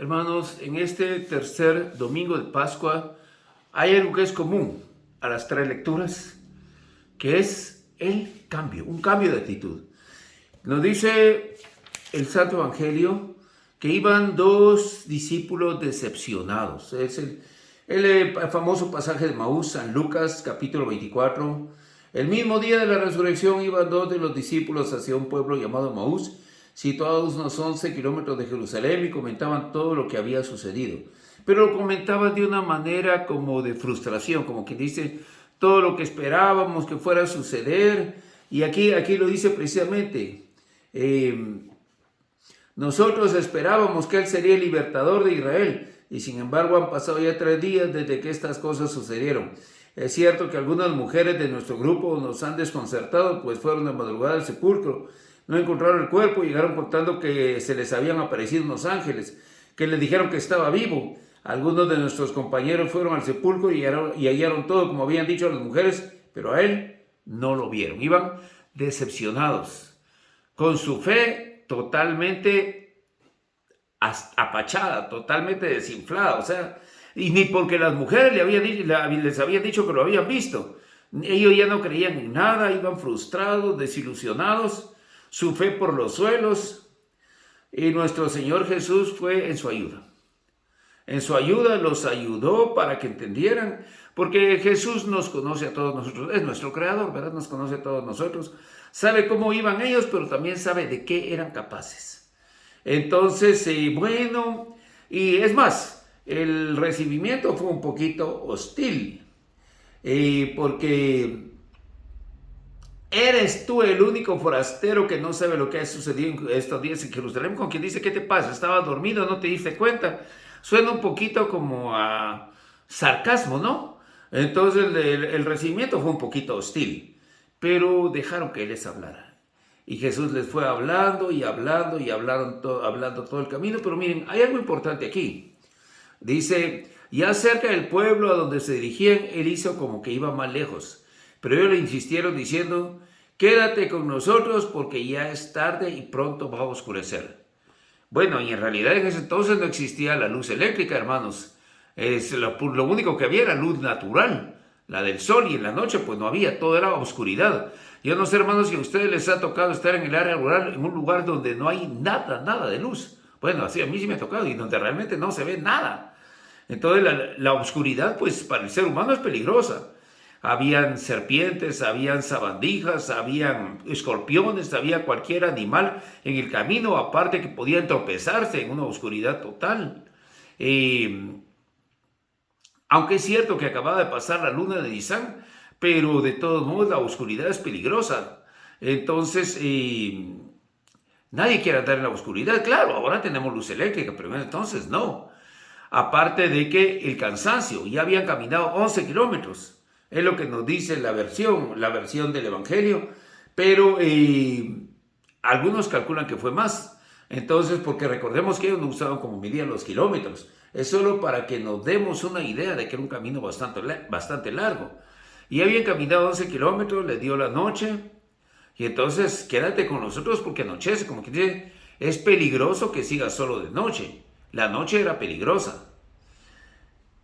Hermanos, en este tercer domingo de Pascua hay algo que es común a las tres lecturas, que es el cambio, un cambio de actitud. Nos dice el Santo Evangelio que iban dos discípulos decepcionados. Es el famoso pasaje de Maús, San Lucas, capítulo 24. El mismo día de la resurrección iban dos de los discípulos hacia un pueblo llamado Maús, situados unos 11 kilómetros de Jerusalén, y comentaban todo lo que había sucedido. Pero lo comentaban de una manera como de frustración, como que dice todo lo que esperábamos que fuera a suceder. Y aquí lo dice precisamente. Nosotros esperábamos que Él sería el libertador de Israel, y sin embargo han pasado ya 3 días desde que estas cosas sucedieron. Es cierto que algunas mujeres de nuestro grupo nos han desconcertado, pues fueron de madrugada al sepulcro, no encontraron el cuerpo y llegaron contando que se les habían aparecido unos ángeles, que les dijeron que estaba vivo. Algunos de nuestros compañeros fueron al sepulcro y hallaron todo como habían dicho las mujeres, pero a Él no lo vieron. Iban decepcionados, con su fe totalmente apachada, totalmente desinflada, o sea, y ni porque las mujeres les habían dicho que lo habían visto. Ellos ya no creían en nada, iban frustrados, desilusionados, su fe por los suelos, y nuestro Señor Jesús fue en su ayuda. En su ayuda los ayudó para que entendieran, porque Jesús nos conoce a todos nosotros, es nuestro creador, ¿verdad? Nos conoce a todos nosotros, sabe cómo iban ellos, pero también sabe de qué eran capaces. Entonces, bueno, y es más, el recibimiento fue un poquito hostil, porque ¿eres tú el único forastero que no sabe lo que ha sucedido estos días en Jerusalén? Con quien dice, ¿qué te pasa? ¿Estabas dormido? ¿No te diste cuenta? Suena un poquito como a sarcasmo, ¿no? Entonces el recibimiento fue un poquito hostil, pero dejaron que Él les hablara. Y Jesús les fue hablando y hablando y hablando todo el camino. Pero miren, hay algo importante aquí. Dice, ya cerca del pueblo a donde se dirigían, Él hizo como que iba más lejos. Pero ellos le insistieron diciendo, quédate con nosotros porque ya es tarde y pronto va a oscurecer. Bueno, y en realidad en ese entonces no existía la luz eléctrica, hermanos. Lo único que había era luz natural, la del sol, y en la noche pues no había, todo era oscuridad. Yo no sé, hermanos, si a ustedes les ha tocado estar en el área rural, en un lugar donde no hay nada de luz. Bueno, así a mí sí me ha tocado, y donde realmente no se ve nada. Entonces la oscuridad pues para el ser humano es peligrosa. Habían serpientes, habían sabandijas, habían escorpiones, había cualquier animal en el camino, aparte que podían tropezarse en una oscuridad total. Aunque es cierto que acababa de pasar la luna de Nisan, pero de todos modos la oscuridad es peligrosa. Entonces, nadie quiere andar en la oscuridad. Claro, ahora tenemos luz eléctrica, pero entonces no. Aparte de que el cansancio, ya habían caminado 11 kilómetros. Es lo que nos dice la versión del Evangelio, pero algunos calculan que fue más. Entonces, porque recordemos que ellos no usaban como medida los kilómetros, es solo para que nos demos una idea de que era un camino bastante largo. Y habían caminado 11 kilómetros, les dio la noche, y entonces quédate con nosotros porque anochece, como que dice, es peligroso que sigas solo de noche. La noche era peligrosa.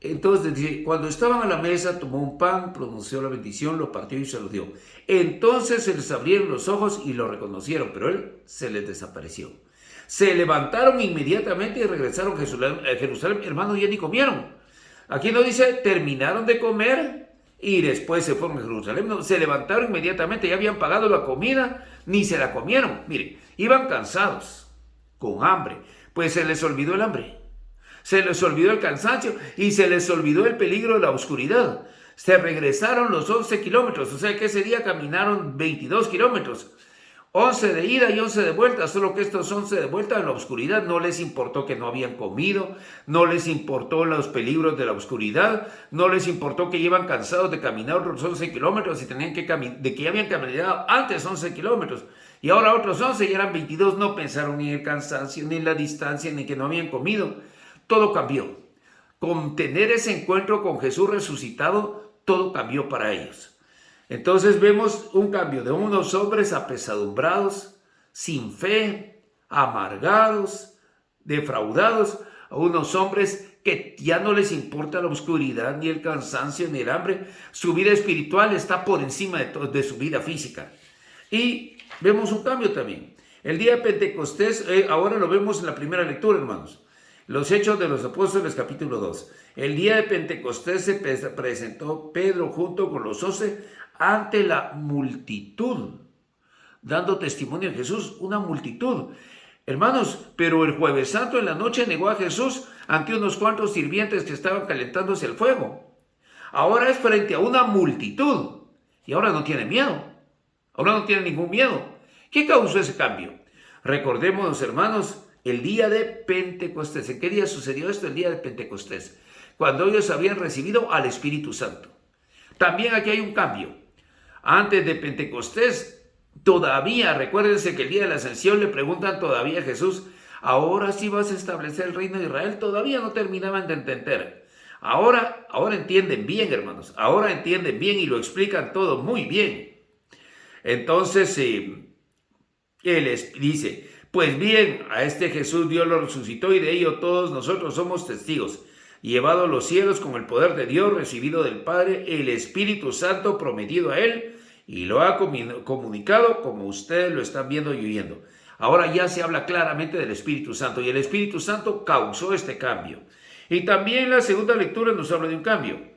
Entonces dice, cuando estaban a la mesa, tomó un pan, pronunció la bendición, lo partió y se lo dio. Entonces se les abrieron los ojos y lo reconocieron, pero Él se les desapareció. Se levantaron inmediatamente y regresaron a Jerusalén. Hermanos, ya ni comieron. Aquí no dice, terminaron de comer y después se fueron a Jerusalén. No, se levantaron inmediatamente, ya habían pagado la comida, ni se la comieron. Miren, iban cansados, con hambre, pues se les olvidó el hambre. Se les olvidó el cansancio y se les olvidó el peligro de la oscuridad. Se regresaron los 11 kilómetros, o sea que ese día caminaron 22 kilómetros. 11 de ida y 11 de vuelta, solo que estos 11 de vuelta en la oscuridad no les importó que no habían comido, no les importó los peligros de la oscuridad, no les importó que iban cansados de caminar otros 11 kilómetros y tenían de que ya habían caminado antes 11 kilómetros y ahora otros 11 y eran 22, no pensaron ni en el cansancio, ni en la distancia, ni que no habían comido. Todo cambió. Con tener ese encuentro con Jesús resucitado, todo cambió para ellos. Entonces vemos un cambio de unos hombres apesadumbrados, sin fe, amargados, defraudados, a unos hombres que ya no les importa la oscuridad, ni el cansancio, ni el hambre. Su vida espiritual está por encima de su vida física. Y vemos un cambio también. El día de Pentecostés, ahora lo vemos en la primera lectura, hermanos. Los Hechos de los Apóstoles, capítulo 2. El día de Pentecostés se presentó Pedro junto con los 12 ante la multitud, dando testimonio de Jesús, una multitud. Hermanos, pero el Jueves Santo en la noche negó a Jesús ante unos cuantos sirvientes que estaban calentándose el fuego. Ahora es frente a una multitud y ahora no tiene miedo. Ahora no tiene ningún miedo. ¿Qué causó ese cambio? Recordemos, hermanos, el día de Pentecostés. ¿En qué día sucedió esto? El día de Pentecostés, cuando ellos habían recibido al Espíritu Santo. También aquí hay un cambio. Antes de Pentecostés, todavía, recuérdense que el día de la Ascensión le preguntan todavía a Jesús, ahora sí vas a establecer el reino de Israel. Todavía no terminaban de entender. Ahora entienden bien, hermanos. Ahora entienden bien y lo explican todo muy bien. Entonces, él dice, pues bien, a este Jesús Dios lo resucitó y de ello todos nosotros somos testigos. Llevado a los cielos con el poder de Dios, recibido del Padre, el Espíritu Santo prometido a él, y lo ha comunicado como ustedes lo están viendo y oyendo. Ahora ya se habla claramente del Espíritu Santo, y el Espíritu Santo causó este cambio. Y también la segunda lectura nos habla de un cambio.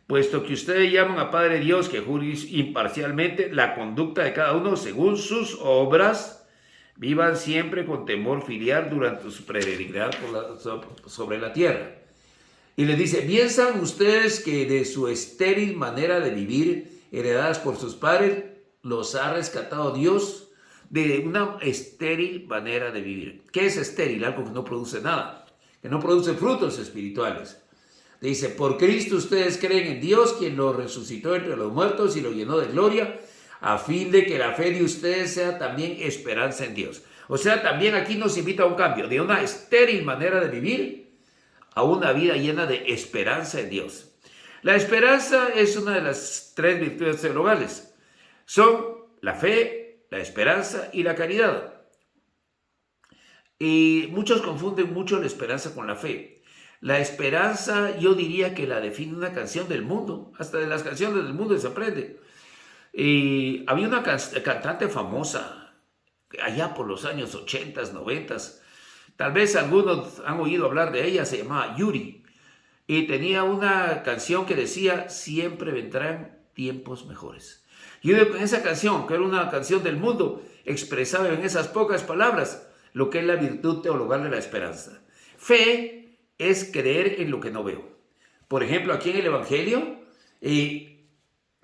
Puesto que ustedes llaman a Padre Dios que juzgue imparcialmente la conducta de cada uno según sus obras, vivan siempre con temor filial durante su peregrinar sobre la tierra. Y le dice, bien saben ustedes que de su estéril manera de vivir, heredadas por sus padres, los ha rescatado Dios de una estéril manera de vivir. ¿Qué es estéril? Algo que no produce nada, que no produce frutos espirituales. Dice, por Cristo ustedes creen en Dios, quien lo resucitó entre los muertos y lo llenó de gloria, a fin de que la fe de ustedes sea también esperanza en Dios. O sea, también aquí nos invita a un cambio, de una estéril manera de vivir a una vida llena de esperanza en Dios. La esperanza es una de las 3 virtudes teologales. Son la fe, la esperanza y la caridad. Y muchos confunden mucho la esperanza con la fe. La esperanza, yo diría que la define una canción del mundo. Hasta de las canciones del mundo se aprende. Había una cantante famosa, allá por los años 80, 90. Tal vez algunos han oído hablar de ella, se llamaba Yuri. Y tenía una canción que decía, siempre vendrán tiempos mejores. Y en esa canción, que era una canción del mundo, expresaba en esas pocas palabras lo que es la virtud teologal de la esperanza. Fe es creer en lo que no veo. Por ejemplo, aquí en el Evangelio,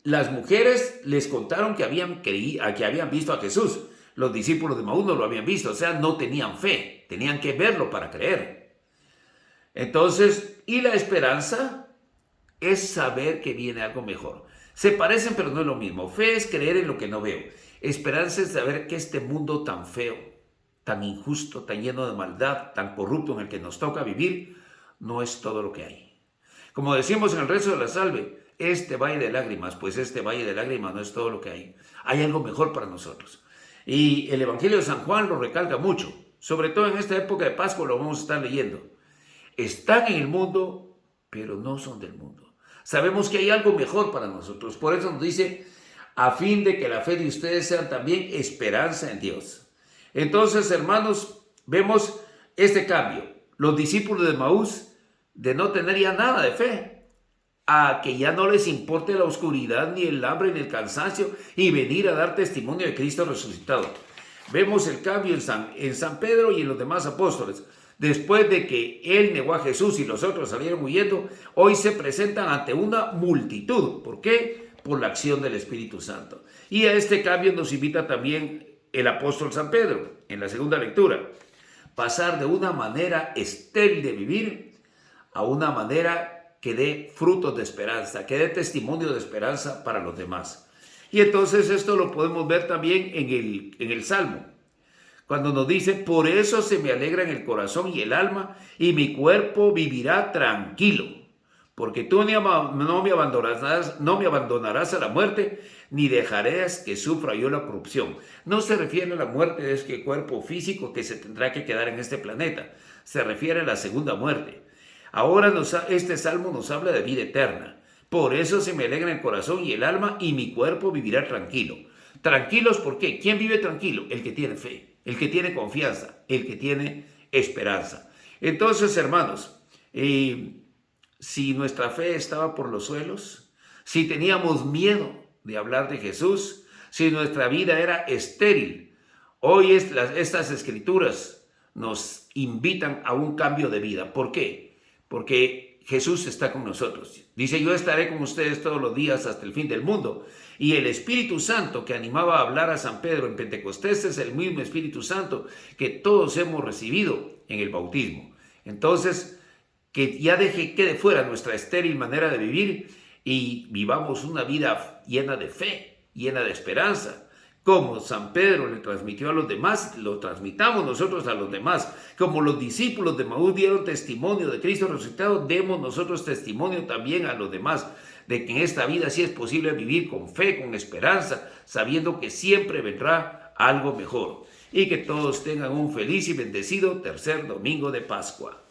las mujeres les contaron que habían visto a Jesús. Los discípulos de Maús no lo habían visto, o sea, no tenían fe, tenían que verlo para creer. Entonces, y la esperanza es saber que viene algo mejor. Se parecen, pero no es lo mismo. Fe es creer en lo que no veo. Esperanza es saber que este mundo tan feo, tan injusto, tan lleno de maldad, tan corrupto en el que nos toca vivir, no es todo lo que hay. Como decimos en el rezo de la salve, este valle de lágrimas, pues este valle de lágrimas no es todo lo que hay. Hay algo mejor para nosotros. Y el Evangelio de San Juan lo recalca mucho, sobre todo en esta época de Pascua lo vamos a estar leyendo. Están en el mundo, pero no son del mundo. Sabemos que hay algo mejor para nosotros. Por eso nos dice, a fin de que la fe de ustedes sea también esperanza en Dios. Entonces, hermanos, vemos este cambio. Los discípulos de Maús, de no tener ya nada de fe, a que ya no les importe la oscuridad, ni el hambre, ni el cansancio, y venir a dar testimonio de Cristo resucitado. Vemos el cambio en San Pedro y en los demás apóstoles. Después de que él negó a Jesús y los otros salieron huyendo, hoy se presentan ante una multitud. ¿Por qué? Por la acción del Espíritu Santo. Y a este cambio nos invita también el apóstol San Pedro en la segunda lectura. Pasar de una manera estéril de vivir a una manera que dé frutos de esperanza, que dé testimonio de esperanza para los demás. Y entonces esto lo podemos ver también en el Salmo. Cuando nos dice, por eso se me alegra en el corazón y el alma, y mi cuerpo vivirá tranquilo, porque tú no me abandonarás a la muerte, ni dejarás que sufra yo la corrupción. No se refiere a la muerte de este cuerpo físico que se tendrá que quedar en este planeta. Se refiere a la segunda muerte. Ahora este salmo nos habla de vida eterna. Por eso se me alegra el corazón y el alma, y mi cuerpo vivirá tranquilo. Tranquilos, ¿por qué? ¿Quién vive tranquilo? El que tiene fe, el que tiene confianza, el que tiene esperanza. Entonces, hermanos, si nuestra fe estaba por los suelos, si teníamos miedo de hablar de Jesús, si nuestra vida era estéril, hoy estas escrituras nos invitan a un cambio de vida. ¿Por qué? Porque Jesús está con nosotros. Dice, yo estaré con ustedes todos los días hasta el fin del mundo. Y el Espíritu Santo que animaba a hablar a San Pedro en Pentecostés es el mismo Espíritu Santo que todos hemos recibido en el bautismo. Entonces, que ya quede fuera nuestra estéril manera de vivir y vivamos una vida llena de fe, llena de esperanza. Como San Pedro le transmitió a los demás, lo transmitamos nosotros a los demás. Como los discípulos de Maús dieron testimonio de Cristo resucitado, demos nosotros testimonio también a los demás de que en esta vida sí es posible vivir con fe, con esperanza, sabiendo que siempre vendrá algo mejor. Y que todos tengan un feliz y bendecido tercer domingo de Pascua.